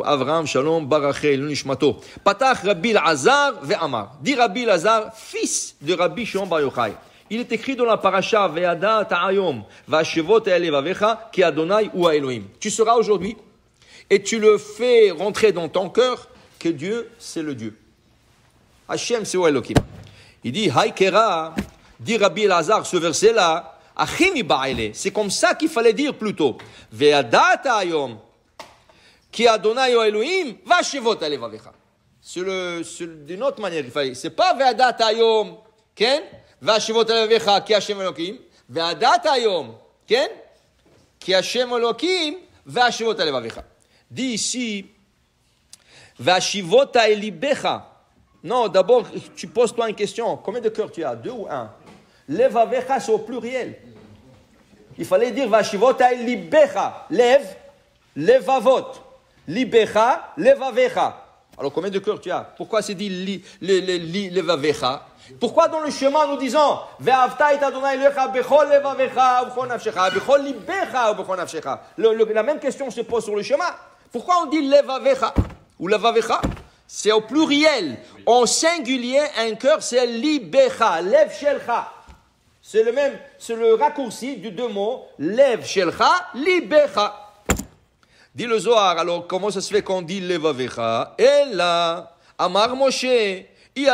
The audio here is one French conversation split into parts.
Avraham, Shalom, Barachel, Nishmato. Patach Rabbi Elazar ve'amar. Dit Rabbi Elazar, fils de Rabbi Shimon Bar Yochai. Il est écrit dans la paracha, Ve'ada ta'ayom, va'ashevot elevavecha, ki Adonai ou Elohim. Tu seras aujourd'hui, et tu le fais rentrer dans ton cœur, que Dieu, c'est le Dieu. Hashem, c'est Elohim. Il dit, Haïkera, dit Rabbi Elazar, ce verset-là, c'est comme ça qu'il fallait dire plutôt. Ve'ada ta'ayom, ki Adonai ou Elohim, va'ashevot elevavecha. C'est d'une autre manière, il fallait. C'est pas Ve'ada ta'ayom, ken? והשבות אליך כי השם אלוקים, והדעת היום, כן? כי השם אלוקים, והשבות אליך. Dit ici, והשבות אליך. Non, d'abord, tu poses-toi une question. Combien de cœurs tu as? 2 ou 1? Levavecha, c'est au pluriel. Il fallait dire והשבות אליך. Lev, levavot. Libecha, levavecha. Alors, combien de cœurs tu as? Pourquoi c'est dit levavecha? Pourquoi dans le chemin nous disons la même question se pose sur le chemin. Pourquoi on dit levavecha ou levavecha? C'est au pluriel. En singulier, un cœur, c'est libecha, lev shelcha. C'est le raccourci du 2 mots, lev shelcha, libecha. Dit le Zohar, alors comment ça se fait qu'on dit levavecha? Et là, Amar Moshe, si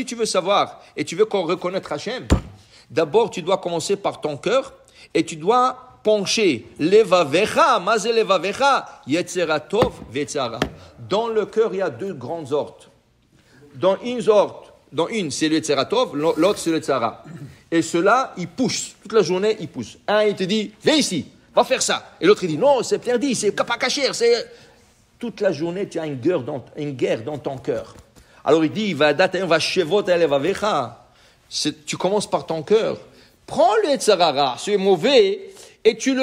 tu veux savoir et tu veux reconnaître Hachem, d'abord tu dois commencer par ton cœur et tu dois pencher levavecha, maze levavecha, yetzera tov vetzara. Dans le cœur, il y a 2 grandes sortes. Dans une, c'est le yetzera tov, l'autre c'est le tzara. Et ceux-là, ils poussent. Toute la journée, ils poussent. Un, il te dit, viens ici, va faire ça. Et l'autre, il dit, non, c'est interdit, c'est pas cacher, c'est... Toute la journée, tu as une guerre dans ton cœur. Alors il dit, tu commences par ton cœur. Prends le Yetzirah, c'est mauvais, et tu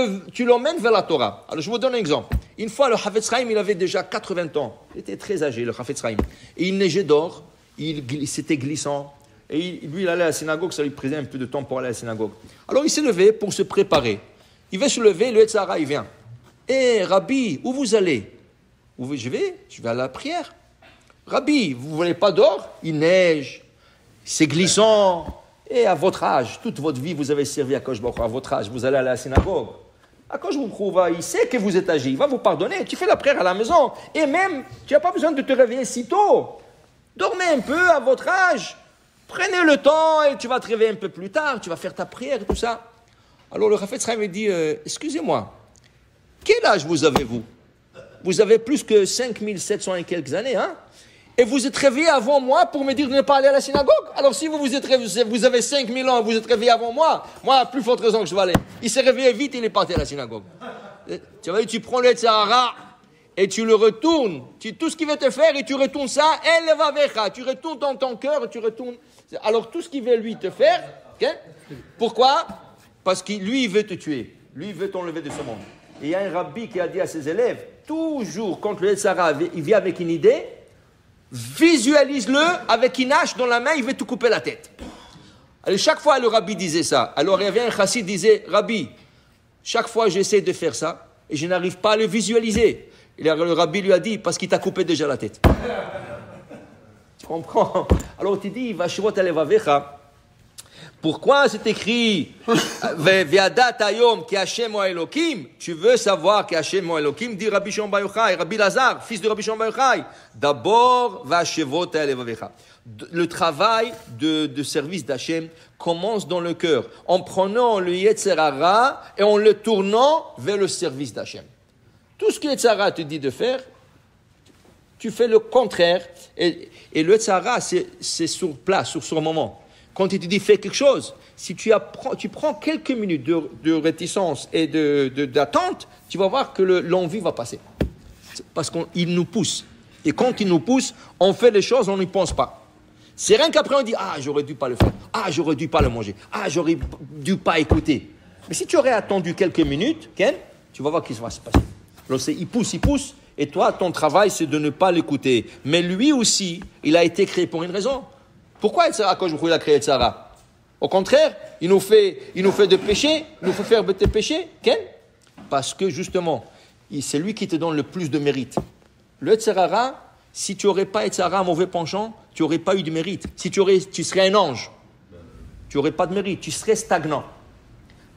l'emmènes vers la Torah. Alors je vous donne un exemple. Une fois, le Chafetz Chaim, il avait déjà 80 ans. Il était très âgé, le Chafetz Chaim. Et il neigeait dehors, c'était glissant. Et lui, il allait à la synagogue, ça lui prenait un peu de temps pour aller à la synagogue. Alors il s'est levé pour se préparer. Il va se lever, le Yetzirah, il vient. Rabbi, où vous allez? Je vais à la prière. Rabbi, vous ne voulez pas dehors? Il neige, c'est glissant. Et à votre âge, toute votre vie, vous avez servi à Akadosh Baruch Hu. À votre âge, vous allez à la synagogue. Akadosh Baruch Hu, il sait que vous êtes âgé, il va vous pardonner. Tu fais la prière à la maison. Et même, tu n'as pas besoin de te réveiller si tôt. Dormez un peu à votre âge. Prenez le temps et tu vas te réveiller un peu plus tard. Tu vas faire ta prière et tout ça. Alors le Chafetz Chaim dit, excusez-moi, quel âge vous avez-vous? Vous avez plus que 5700 et quelques années, hein? Et vous êtes réveillé avant moi pour me dire de ne pas aller à la synagogue? Alors si vous avez 5000 ans, vous êtes réveillé avant moi, plus forte raison que je vais aller. Il s'est réveillé vite, il est parti à la synagogue. Tu vois, tu prends le Yetzirah et tu le retournes. Tout ce qu'il veut te faire, et tu retournes ça, tu retournes dans ton cœur, tu retournes. Alors tout ce qu'il veut lui te faire, okay? Pourquoi? Parce que lui, il veut te tuer. Lui, il veut t'enlever de ce monde. Et il y a un rabbi qui a dit à ses élèves, toujours, quand le Yetzirah, il vient avec une idée, visualise-le avec une hache dans la main, il veut te couper la tête. Alors, chaque fois, le rabbi disait ça. Alors, il y avait un chassid qui disait, Rabbi, chaque fois, j'essaie de faire ça, et je n'arrive pas à le visualiser. Et le rabbi lui a dit, parce qu'il t'a coupé déjà la tête. Tu comprends? Alors, tu dis, va shivot alevavecha. Pourquoi c'est écrit Ve'adat hayom ki Hashem ou Elokim? Tu veux savoir que Hashem ou Elokim, dit Rabbi Shimon Bar Yochai, Rabbi Elazar, fils de Rabbi Shimon Bar Yochai. D'abord, va'ashevot elevavecha. Le travail de service d'Hashem commence dans le cœur, en prenant le Yetzirah et en le tournant vers le service d'Hashem. Tout ce que Yetzirah te dit de faire, tu fais le contraire. Et le Yetzirah, c'est sur place, sur le moment. Quand il te dit fais quelque chose, si tu prends quelques minutes de réticence et d'attente, tu vas voir que l'envie va passer. Parce qu'il nous pousse. Et quand il nous pousse, on fait les choses, on n'y pense pas. C'est rien qu'après on dit, j'aurais dû pas le faire. J'aurais dû pas le manger. J'aurais dû pas écouter. Mais si tu aurais attendu quelques minutes, Ken, tu vas voir qu'il va se passer. Alors il pousse. Et toi, ton travail, c'est de ne pas l'écouter. Mais lui aussi, il a été créé pour une raison. Pourquoi Akadosh Baruch Hu a créé Yetzirah? Au contraire, il nous fait de pécher, il nous fait faire des péchés. Ken? Parce que justement, c'est lui qui te donne le plus de mérite. Le Yetzer Hara, si tu n'aurais pas Yetzer Hara, un mauvais penchant, tu n'aurais pas eu de mérite. Si tu serais un ange, tu n'aurais pas de mérite, tu serais stagnant.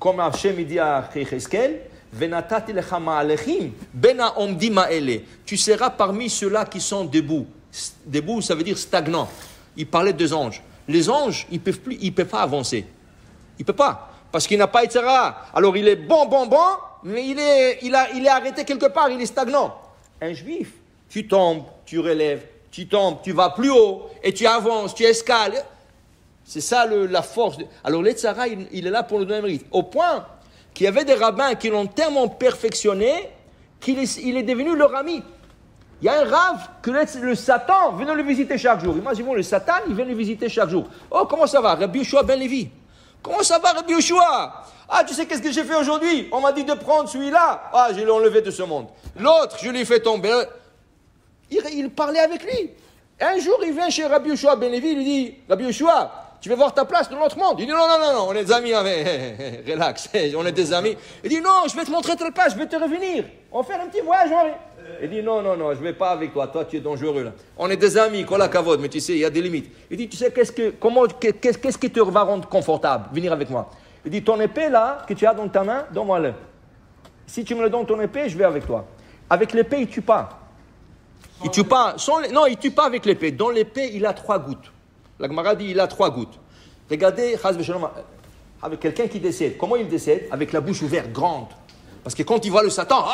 Comme Hachem dit à Cheskel, Venatati lecha ma'alechim ben ha'omdim ha'ele. Tu seras parmi ceux-là qui sont debout. Debout, ça veut dire stagnant. Il parlait des anges. Les anges, ils ne peuvent pas avancer. Ils ne peuvent pas. Parce qu'il n'a pas Yetzer Hara. Alors il est bon, mais il est arrêté quelque part, il est stagnant. Un juif, tu tombes, tu relèves, tu tombes, tu vas plus haut, et tu avances, tu escales. C'est ça la force. Alors le Yetzer Hara, il est là pour nous donner le mérite. Au point qu'il y avait des rabbins qui l'ont tellement perfectionné qu'il est devenu leur ami. Il y a un rave que le Satan venait le visiter chaque jour. Imaginez, le Satan, il vient le visiter chaque jour. Oh, comment ça va, Rabbi Yoshua ben Levi? Comment ça va, Rabbi Yoshua? Ah, tu sais qu'est-ce que j'ai fait aujourd'hui? On m'a dit de prendre celui-là. Ah, je l'ai enlevé de ce monde. L'autre, je l'ai fait tomber. Il parlait avec lui. Un jour, il vient chez Rabbi Yoshua ben Levi, il lui dit, Rabbi Yoshua, tu veux voir ta place dans l'autre monde? Il dit, non, on est des amis, relax, on est des amis. Il dit, non, je vais te montrer ta place, je vais te revenir. On va faire un petit voyage, Il dit, non, je ne vais pas avec toi, toi tu es dangereux là. On est des amis, kola kavod, mais tu sais, il y a des limites. Il dit, tu sais, qu'est-ce qui te va rendre confortable? Venir avec moi. Il dit, ton épée là, que tu as dans ta main, donne-moi-le. Si tu me le donnes ton épée, je vais avec toi. Avec l'épée, il ne tue pas. Il ne tue pas. Non, il ne tue pas avec l'épée. Dans l'épée, il a 3 gouttes. La Gemara dit, il a 3 gouttes. Regardez, avec quelqu'un qui décède. Comment il décède? Avec la bouche ouverte, grande. Parce que quand il voit le Satan,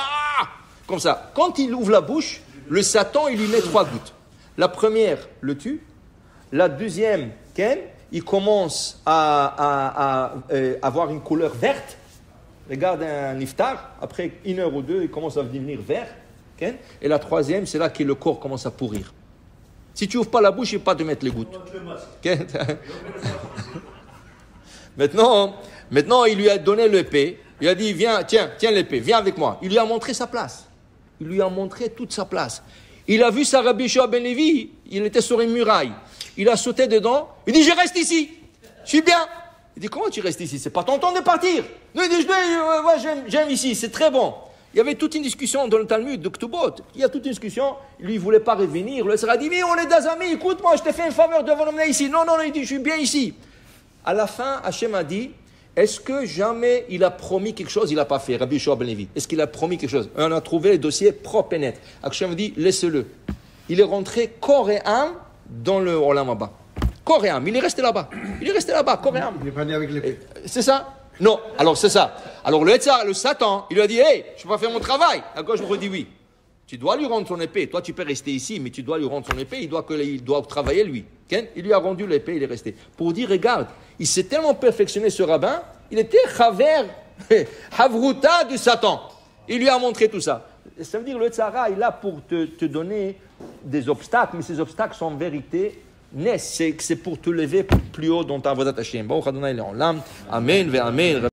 comme ça. Quand il ouvre la bouche, le Satan, il lui met 3 gouttes. La première le tue. La deuxième, il commence à avoir une couleur verte. Regarde un iftar. Après 1 heure ou 2, il commence à devenir vert. Et la troisième, c'est là que le corps commence à pourrir. Si tu n'ouvres pas la bouche, il ne faut pas te mettre les gouttes. Maintenant, il lui a donné l'épée. Il a dit, viens, tiens l'épée, viens avec moi. Il lui a montré sa place. Il lui a montré toute sa place. Il a vu sa Rabbi Yoshua ben Levi, il était sur une muraille. Il a sauté dedans. Il dit, je reste ici. Je suis bien. Il dit, comment tu restes ici? C'est pas ton temps de partir. Non, il dit, moi, j'aime ici, c'est très bon. Il y avait toute une discussion dans le Talmud de Ktubot. Il y a toute une discussion. Lui, il ne voulait pas revenir. Le Sera dit, mais on est des amis. Écoute, moi, je t'ai fait une faveur de m'emmener ici. Non, il dit, je suis bien ici. À la fin, Hachem a dit, est-ce que jamais il a promis quelque chose, il n'a pas fait, Rabbi Yoshua ben Levi? Est-ce qu'il a promis quelque chose? On a trouvé les dossiers propres et nets. Hachem a dit, laissez-le. Il est rentré corps et âme dans le Olam Haba. Corps et âme. Il est resté là-bas. Corps et âme. Il n'est pas né avec l'épée. C'est ça? Non, alors c'est ça. Alors le Satan, il lui a dit, hey, je ne peux pas faire mon travail. À gauche, je me dis oui. Tu dois lui rendre son épée. Toi, tu peux rester ici, mais tu dois lui rendre son épée. Il doit travailler, lui. Il lui a rendu l'épée, il est resté. Pour dire, regarde, il s'est tellement perfectionné, ce rabbin, il était Havruta du Satan. Il lui a montré tout ça. Ça veut dire, le Yetzer Hara est là pour te donner des obstacles, mais ces obstacles sont en vérité naissent. C'est pour te lever plus haut dans ta voie Hashem. Amen, ve amen.